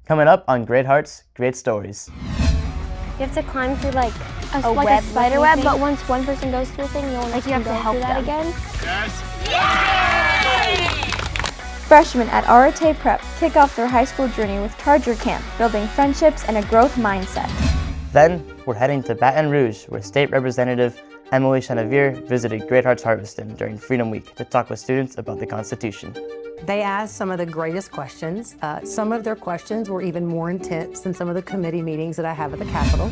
Coming up on Great Hearts, Great Stories. You have to climb through like a spider web, but once one person goes through a thing, no one else can go through that again. Yes. Yay! Freshmen at Arete Prep kick off their high school journey with Charger Camp, building friendships and a growth mindset. Then, we're heading to Baton Rouge, where State Representative Emily Chenevert visited Great Hearts Harveston during Freedom Week to talk with students about the Constitution. They asked some of the greatest questions. Some of their questions were even more intense than some of the committee meetings that I have at the Capitol.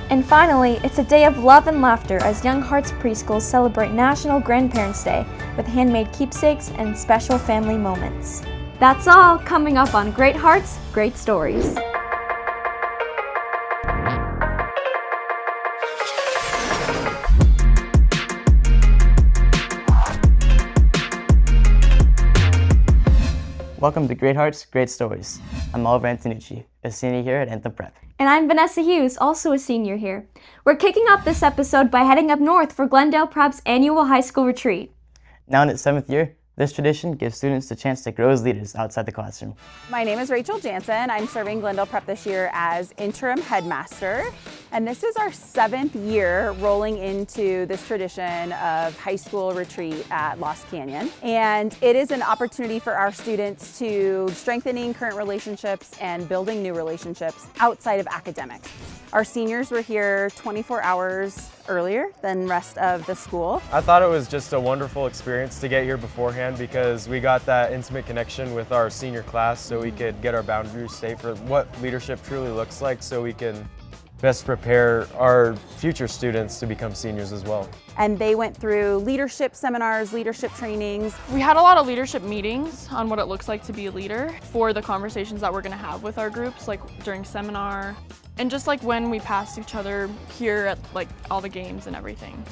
And finally, it's a day of love and laughter as young Hearts Preschools celebrate National Grandparents' Day with handmade keepsakes and special family moments. That's all coming up on Great Hearts, Great Stories. Welcome to Great Hearts, Great Stories. I'm Oliver and Vanessa, a senior here at Anthem Prep. And I'm Vanessa Hughes, also a senior here. We're kicking off this episode by heading up north for Glendale Prep's annual high school retreat. Now in its 7th year, this tradition gives students the chance to grow as leaders outside the classroom. My name is Rachel Jansen. I'm serving Glendale Prep this year as interim headmaster. And this is our 7th year rolling into this tradition of high school retreat at Lost Canyon. And it is an opportunity for our students to strengthening current relationships and building new relationships outside of academics. Our seniors were here 24 hours earlier than rest of the school. I thought it was just a wonderful experience to get here beforehand because we got that intimate connection with our senior class so we could get our boundaries safe for what leadership truly looks like so we can best prepare our future students to become seniors as well. And they went through leadership seminars, leadership trainings. We had a lot of leadership meetings on what it looks like to be a leader for the conversations that we're going to have with our groups, like during seminar, and just like when we pass each other here at like all the games and everything.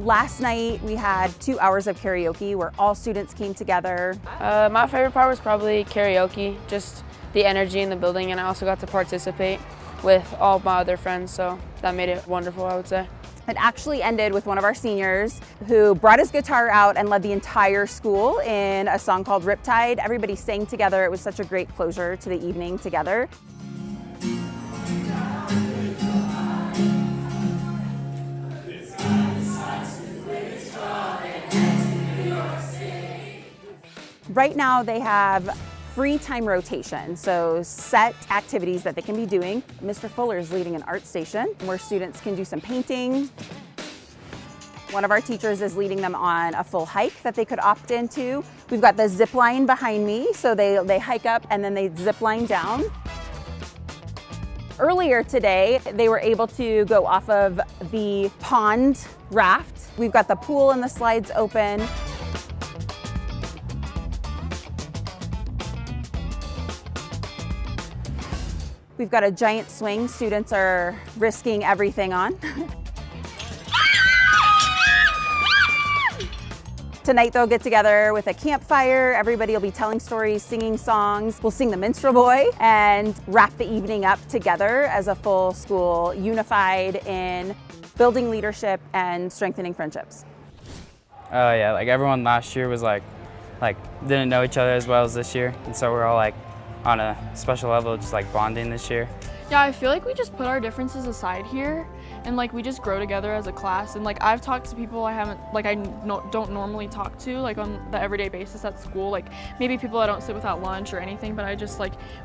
Last night we had 2 hours of karaoke where all students came together. My favorite part was probably karaoke, just the energy in the building, and I also got to participate with all my other friends, so that made it wonderful, I would say. It actually ended with one of our seniors who brought his guitar out and led the entire school in a song called Riptide. Everybody sang together. It was such a great closure to the evening together. Right now they have free time rotation, so set activities that they can be doing. Mr. Fuller is leading an art station where students can do some painting. One of our teachers is leading them on a full hike that they could opt into. We've got the zip line behind me, so they hike up and then they zip line down. Earlier today, they were able to go off of the pond raft. We've got the pool and the slides open. We've got a giant swing students are risking everything on. Tonight they'll get together with a campfire. Everybody will be telling stories, singing songs. We'll sing the Minstrel Boy and wrap the evening up together as a full school, unified in building leadership and strengthening friendships. Oh yeah, like everyone last year was like didn't know each other as well as this year, and so we're all like on a special level, just like bonding this year. Yeah, I feel like we just put our differences aside here and like we just grow together as a class. And like I've talked to people I don't normally talk to like on the everyday basis at school, like maybe people I don't sit with at lunch or anything, but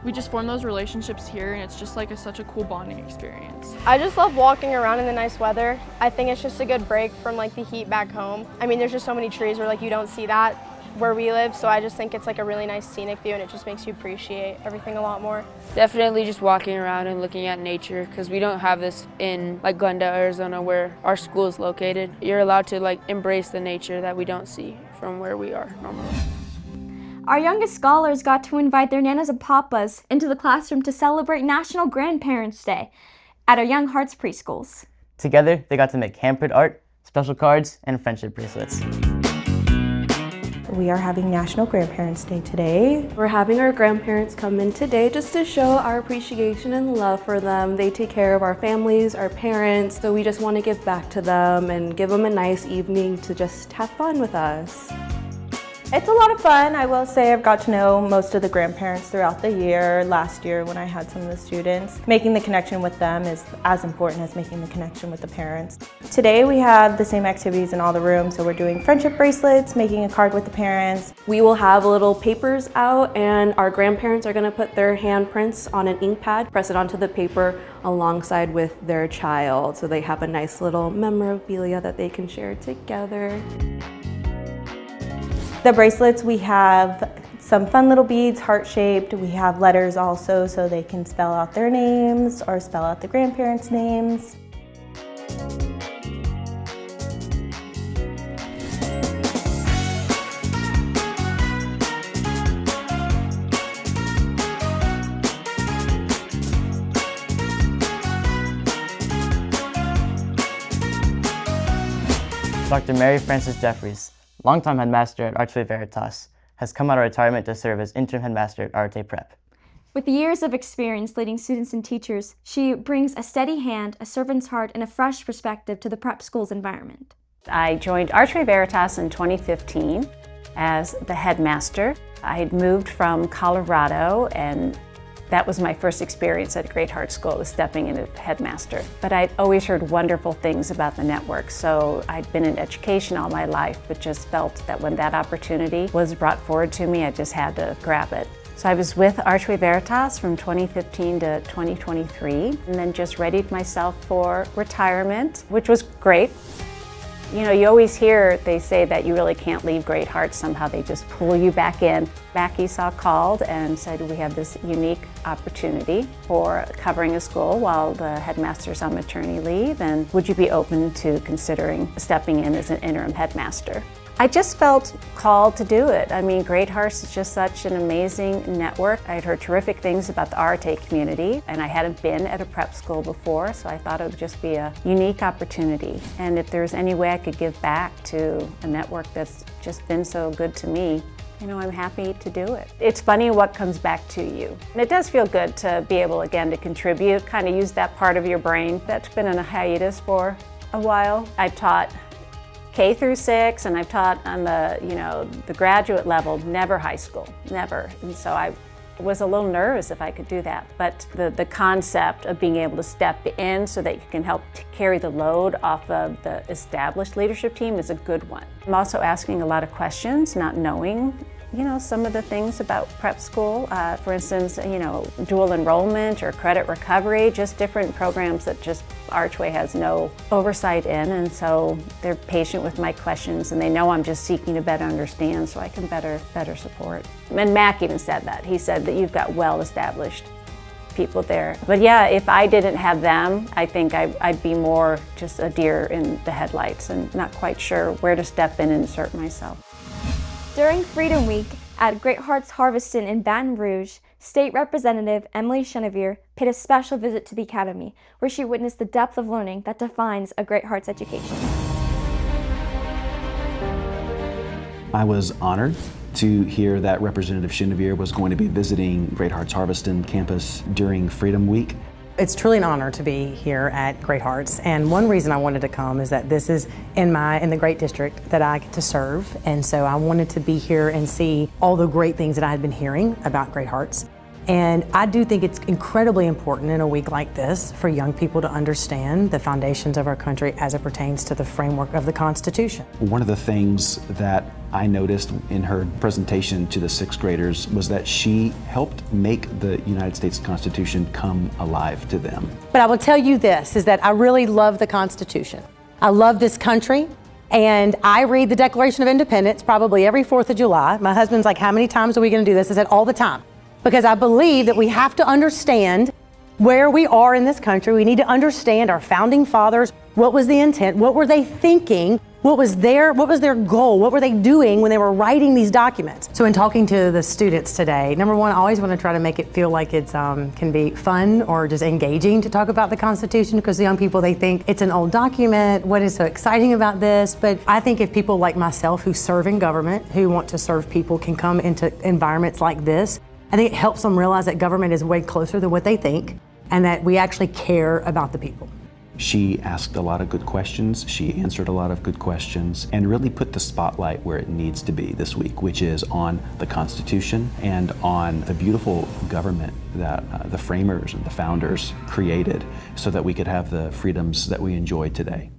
we just form those relationships here, and it's just like such a cool bonding experience. I just love walking around in the nice weather. I think it's just a good break from like the heat back home. I mean, there's just so many trees where like you don't see that where we live, so I just think it's like a really nice scenic view, and it just makes you appreciate everything a lot more. Definitely just walking around and looking at nature, because we don't have this in like Glendale, Arizona, where our school is located. You're allowed to like embrace the nature that we don't see from where we are normally. Our youngest scholars got to invite their nanas and papas into the classroom to celebrate National Grandparents' Day at our young Hearts Preschools. Together, they got to make hand-printed art, special cards, and friendship bracelets. We are having National Grandparents' Day today. We're having our grandparents come in today just to show our appreciation and love for them. They take care of our families, our parents, so we just want to give back to them and give them a nice evening to just have fun with us. It's a lot of fun. I will say I've got to know most of the grandparents throughout the year. Last year when I had some of the students, making the connection with them is as important as making the connection with the parents. Today we have the same activities in all the rooms, so we're doing friendship bracelets, making a card with the parents. We will have little papers out and our grandparents are going to put their handprints on an ink pad, press it onto the paper alongside with their child, so they have a nice little memorabilia that they can share together. The bracelets, we have some fun little beads, heart-shaped. We have letters also, so they can spell out their names or spell out the grandparents' names. Dr. Mary Frances Jeffries, longtime headmaster at Arete Veritas, has come out of retirement to serve as interim headmaster at Arete Prep. With years of experience leading students and teachers, she brings a steady hand, a servant's heart, and a fresh perspective to the prep school's environment. I joined Arete Veritas in 2015 as the headmaster. I had moved from Colorado, and that was my first experience at Great Hearts School, was stepping in as headmaster. But I'd always heard wonderful things about the network, so I'd been in education all my life, but just felt that when that opportunity was brought forward to me, I just had to grab it. So I was with Arete Veritas from 2015 to 2023, and then just readied myself for retirement, which was great. You know, you always hear they say that you really can't leave Great Hearts. Somehow they just pull you back in. Mac Esau called and said, we have this unique opportunity for covering a school while the headmaster's on maternity leave, and would you be open to considering stepping in as an interim headmaster? I just felt called to do it. I mean, Great Hearts is just such an amazing network. I'd heard terrific things about the Arete community, and I hadn't been at a prep school before, so I thought it would just be a unique opportunity. And if there's any way I could give back to a network that's just been so good to me, you know, I'm happy to do it. It's funny what comes back to you. And it does feel good to be able, again, to contribute, kind of use that part of your brain that's been on a hiatus for a while. I've taught K through 6, and I've taught on the graduate level, never high school, never. And so I was a little nervous if I could do that. But the concept of being able to step in so that you can help carry the load off of the established leadership team is a good one. I'm also asking a lot of questions, not knowing some of the things about prep school. For instance, dual enrollment or credit recovery, just different programs that just Archway has no oversight in, and so they're patient with my questions and they know I'm just seeking to better understand so I can better support. And Mac even said that. He said that you've got well-established people there. But yeah, if I didn't have them, I think I'd be more just a deer in the headlights and not quite sure where to step in and insert myself. During Freedom Week at Great Hearts Harveston in Baton Rouge, State Representative Emily Chenevert paid a special visit to the Academy, where she witnessed the depth of learning that defines a Great Hearts education. I was honored to hear that Representative Chenevert was going to be visiting Great Hearts Harveston campus during Freedom Week. It's truly an honor to be here at Great Hearts, and one reason I wanted to come is that this is in the great district that I get to serve, and so I wanted to be here and see all the great things that I had been hearing about Great Hearts. And I do think it's incredibly important in a week like this for young people to understand the foundations of our country as it pertains to the framework of the Constitution. One of the things that I noticed in her presentation to the sixth graders was that she helped make the United States Constitution come alive to them. But I will tell you this, is that I really love the Constitution. I love this country, and I read the Declaration of Independence probably every 4th of July. My husband's like, how many times are we going to do this? I said, all the time. Because I believe that we have to understand where we are in this country. We need to understand our founding fathers. What was the intent? What were they thinking? What was their goal? What were they doing when they were writing these documents? So in talking to the students today, number one, I always want to try to make it feel like it's can be fun or just engaging to talk about the Constitution, because the young people, they think it's an old document. What is so exciting about this? But I think if people like myself who serve in government, who want to serve people, can come into environments like this, I think it helps them realize that government is way closer than what they think, and that we actually care about the people. She asked a lot of good questions, she answered a lot of good questions, and really put the spotlight where it needs to be this week, which is on the Constitution and on the beautiful government that the framers and the founders created so that we could have the freedoms that we enjoy today.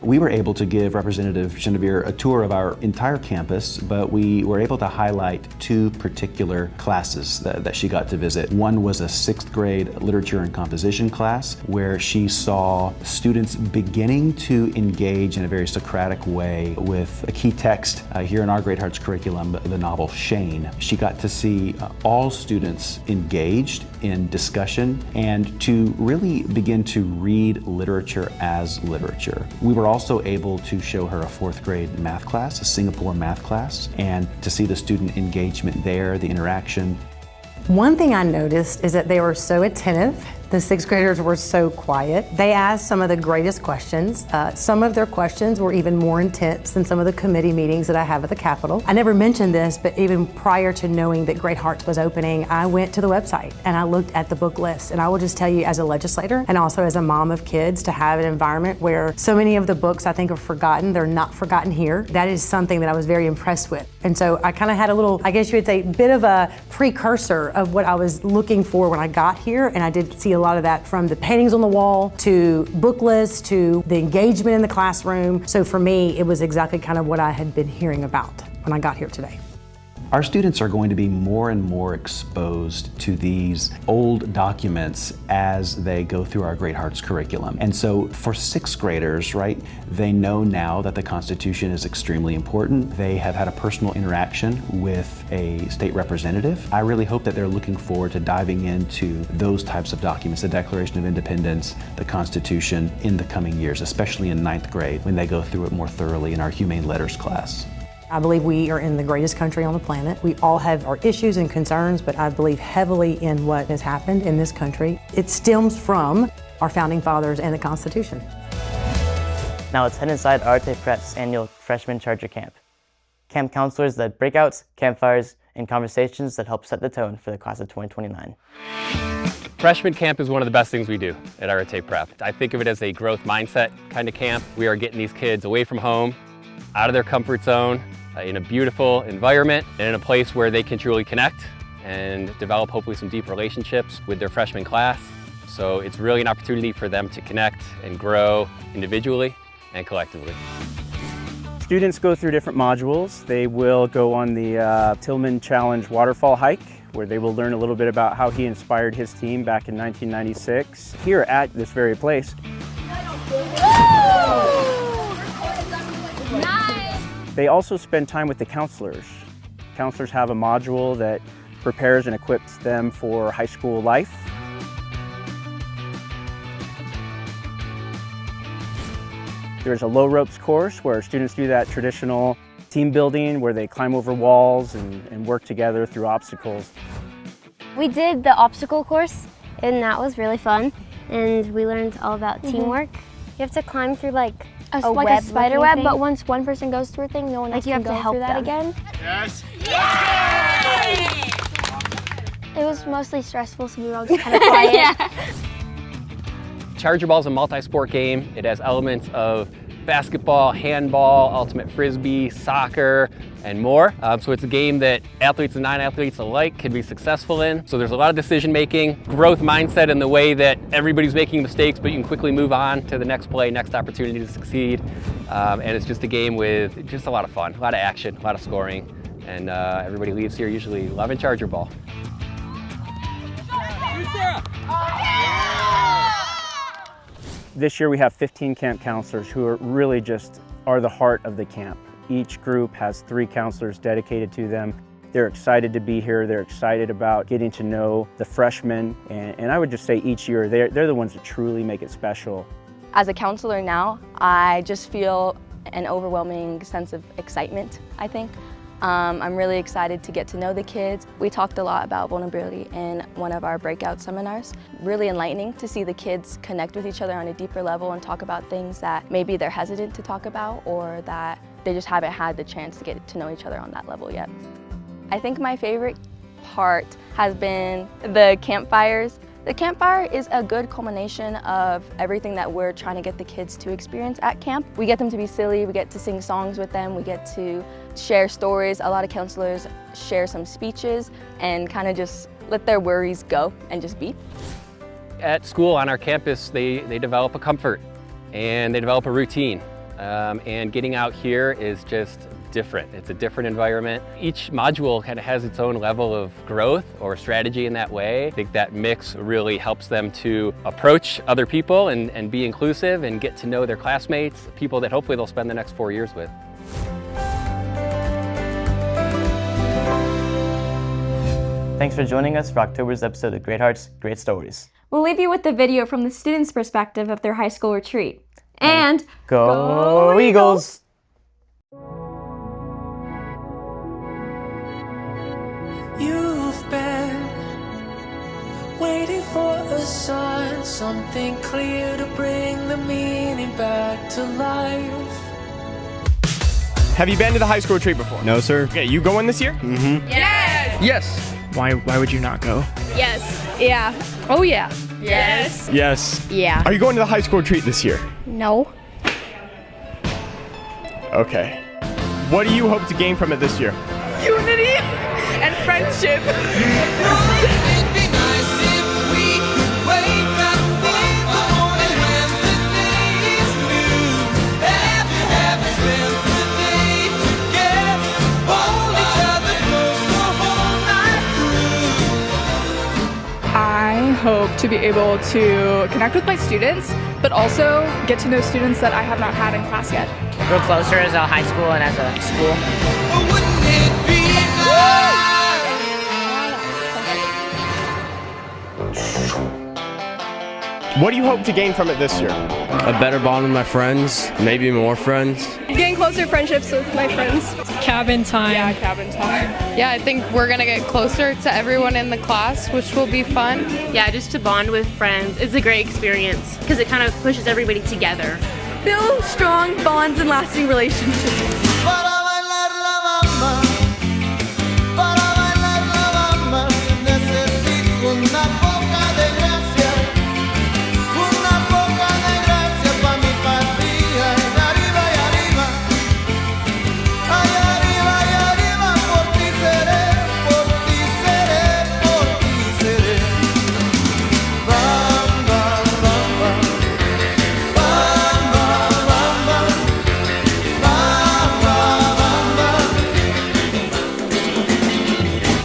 We were able to give Representative Chenevert a tour of our entire campus, but we were able to highlight two particular classes that she got to visit. One was a 6th grade literature and composition class where she saw students beginning to engage in a very Socratic way with a key text here in our Great Hearts curriculum, the novel Shane. She got to see all students engaged in discussion and to really begin to read literature as literature. We were also able to show her a 4th grade math class, a Singapore math class, and to see the student engagement there, the interaction. One thing I noticed is that they were so attentive. The 6th graders were so quiet. They asked some of the greatest questions. Some of their questions were even more intense than some of the committee meetings that I have at the Capitol. I never mentioned this, but even prior to knowing that Great Hearts was opening, I went to the website and I looked at the book list. And I will just tell you, as a legislator and also as a mom of kids, to have an environment where so many of the books I think are forgotten, they're not forgotten here. That is something that I was very impressed with. And so I kind of had a little, I guess you would say, bit of a precursor of what I was looking for when I got here, and I did see a lot of that from the paintings on the wall to book lists to the engagement in the classroom. So for me, it was exactly kind of what I had been hearing about when I got here today. Our students are going to be more and more exposed to these old documents as they go through our Great Hearts curriculum. And so for 6th graders, right, they know now that the Constitution is extremely important. They have had a personal interaction with a state representative. I really hope that they're looking forward to diving into those types of documents, the Declaration of Independence, the Constitution, in the coming years, especially in 9th grade when they go through it more thoroughly in our Humane Letters class. I believe we are in the greatest country on the planet. We all have our issues and concerns, but I believe heavily in what has happened in this country. It stems from our founding fathers and the Constitution. Now let's head inside Arete Prep's annual Freshman Charger Camp. Camp counselors led breakouts, campfires, and conversations that help set the tone for the class of 2029. Freshman camp is one of the best things we do at Arete Prep. I think of it as a growth mindset kind of camp. We are getting these kids away from home, out of their comfort zone, in a beautiful environment, and in a place where they can truly connect and develop hopefully some deep relationships with their freshman class. So it's really an opportunity for them to connect and grow individually and collectively. Students go through different modules. They will go on the Tillman Challenge waterfall hike, where they will learn a little bit about how he inspired his team back in 1996 here at this very place. They also spend time with the counselors. Counselors have a module that prepares and equips them for high school life. There's a low ropes course where students do that traditional team building where they climb over walls and work together through obstacles. We did the obstacle course and that was really fun, and we learned all about teamwork. You have to climb through like a spider web, but once one person goes through a thing, no one else can go through that again. Yes. Yay! It was mostly stressful, so we were all just kind of quiet. Yeah. Charger ball is a multi-sport game. It has elements of basketball, handball, ultimate frisbee, soccer, and more. So it's a game that athletes and non-athletes alike can be successful in. So there's a lot of decision making, growth mindset in the way that everybody's making mistakes, but you can quickly move on to the next play, next opportunity to succeed. And it's just a game with just a lot of fun, a lot of action, a lot of scoring. And everybody leaves here usually loving Charger ball. This year we have 15 camp counselors who are really are the heart of the camp. Each group has 3 counselors dedicated to them. They're excited to be here. They're excited about getting to know the freshmen. And I would just say each year, they're the ones that truly make it special. As a counselor now, I just feel an overwhelming sense of excitement, I think. I'm really excited to get to know the kids. We talked a lot about vulnerability in one of our breakout seminars. Really enlightening to see the kids connect with each other on a deeper level and talk about things that maybe they're hesitant to talk about or that they just haven't had the chance to get to know each other on that level yet. I think my favorite part has been the campfires. The campfire is a good culmination of everything that we're trying to get the kids to experience at camp. We get them to be silly, we get to sing songs with them, we get to share stories. A lot of counselors share some speeches and kind of just let their worries go and just be. At school, on our campus, they develop a comfort and they develop a routine. And getting out here is just different. It's a different environment. Each module kind of has its own level of growth or strategy in that way. I think that mix really helps them to approach other people and be inclusive and get to know their classmates, people that hopefully they'll spend the next 4 years with. Thanks for joining us for October's episode of Great Hearts, Great Stories. We'll leave you with the video from the students' perspective of their high school retreat. And Go Eagles! You've been waiting for a sign, something clear to bring the meaning back to life. Have you been to the high school retreat before? No, sir. Okay, you going this year? Mm-hmm. Yes! Yes. Why would you not go? Yes. Yeah. Oh yeah. Yes. Yes. Yeah. Are you going to the high school retreat this year? No. Okay. What do you hope to gain from it this year? Unity and friendship. I hope to be able to connect with my students, but also get to know students that I have not had in class yet. Grow closer as a high school and as a school. What do you hope to gain from it this year? A better bond with my friends, maybe more friends. Getting closer friendships with my friends. Cabin time. Yeah, cabin time. Yeah, I think we're gonna get closer to everyone in the class, which will be fun. Yeah, just to bond with friends. It's a great experience because it kind of pushes everybody together. Build strong bonds and lasting relationships.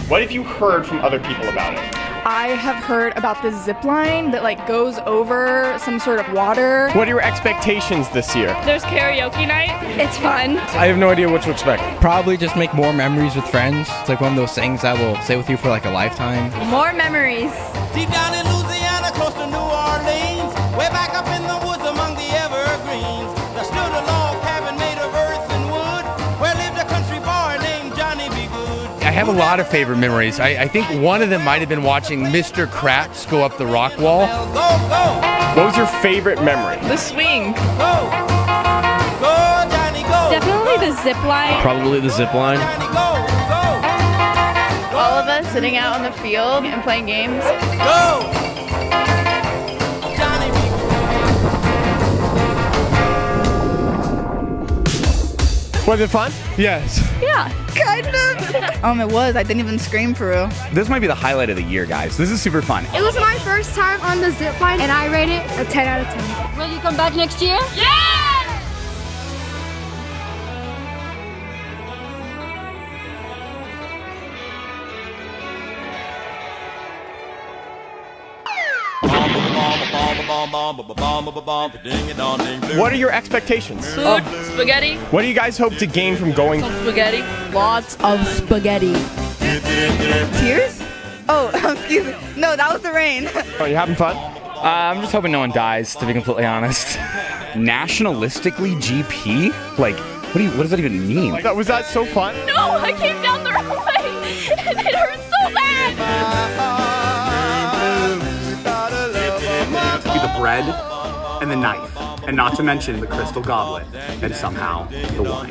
What have you heard from other people about it? I have heard about the zip line that like goes over some sort of water. What are your expectations this year? There's karaoke night. It's fun. I have no idea what to expect. Probably just make more memories with friends. It's like one of those things that will stay with you for like a lifetime. More memories. Deep down in Louisiana, close to New Orleans, way back up in the woods among the evergreens, there stood a log cabin made of earth and wood, where lived a country boy named Johnny B. Good. I have a lot of favorite memories. I think one of them might have been watching Mr. Kratz go up the rock wall. What was your favorite memory? The swing. Go, Johnny, go. Definitely the zip line. Probably the zip line. All of us sitting out on the field and playing games. Go. Was it fun? Yes. Yeah, kind of. It was. I didn't even scream for real. This might be the highlight of the year, guys. This is super fun. It was my first time on the zip line and I rate it a 10 out of 10. Will you come back next year? Yeah! What are your expectations? Food, spaghetti. What do you guys hope to gain from going? Spaghetti. Lots of spaghetti. Tears? Oh, excuse me. No, that was the rain. Are you having fun? I'm just hoping no one dies, to be completely honest. Nationalistically GP? Like, what does that even mean? Was that so fun? No, I came down the wrong way and it hurt so bad. The bread and the knife, and not to mention the crystal goblet, and somehow the wine.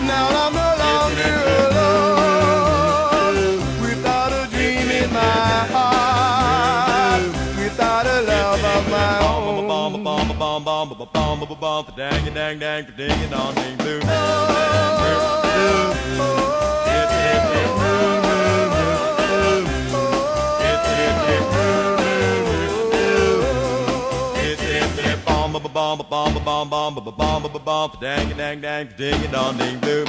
Now I'm no longer alone, without a dream in my heart. bomb ba bomb for dang dang dang for ding and on ding blue. Bomb ba bomb ba bomb ba bomb bomb ba bomb ba bomb for dang dang dang for ding and on ding blue.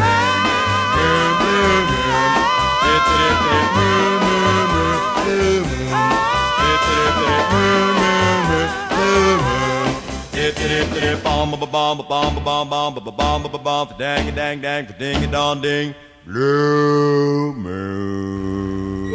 Bomb ba bomb ba bomb ba bomb bomb ba bomb ba bomb for dang dang dang for ding and on ding blue moon.